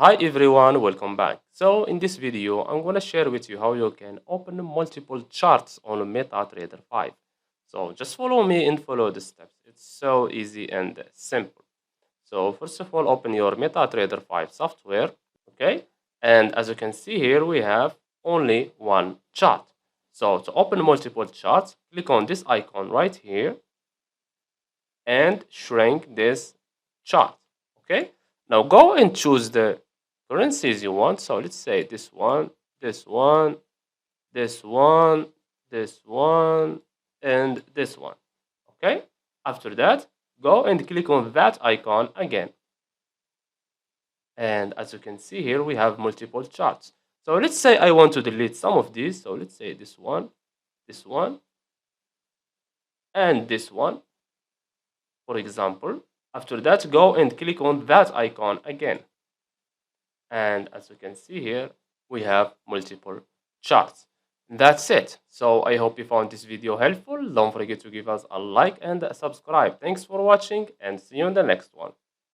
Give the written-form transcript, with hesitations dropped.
Hi everyone, welcome back. So in this video, I'm going to share with you how you can open multiple charts on MetaTrader 5. So just follow me and follow the steps. It's so easy and simple. So first of all, open your MetaTrader 5 software, okay? And as you can see here, we have only one chart. So to open multiple charts, click on this icon right here and shrink this chart, okay? Now go and choose the currencies you want. So let's say this one, this one, this one, this one, and this one. Okay. After that, go and click on that icon again. And as you can see here, we have multiple charts. So let's say I want to delete some of these. So let's say this one, and this one, for example. After that, go and click on that icon again. And as you can see here, we have multiple charts. That's it. So I hope you found this video helpful. Don't forget to give us a like and a subscribe. Thanks for watching and see you in the next one.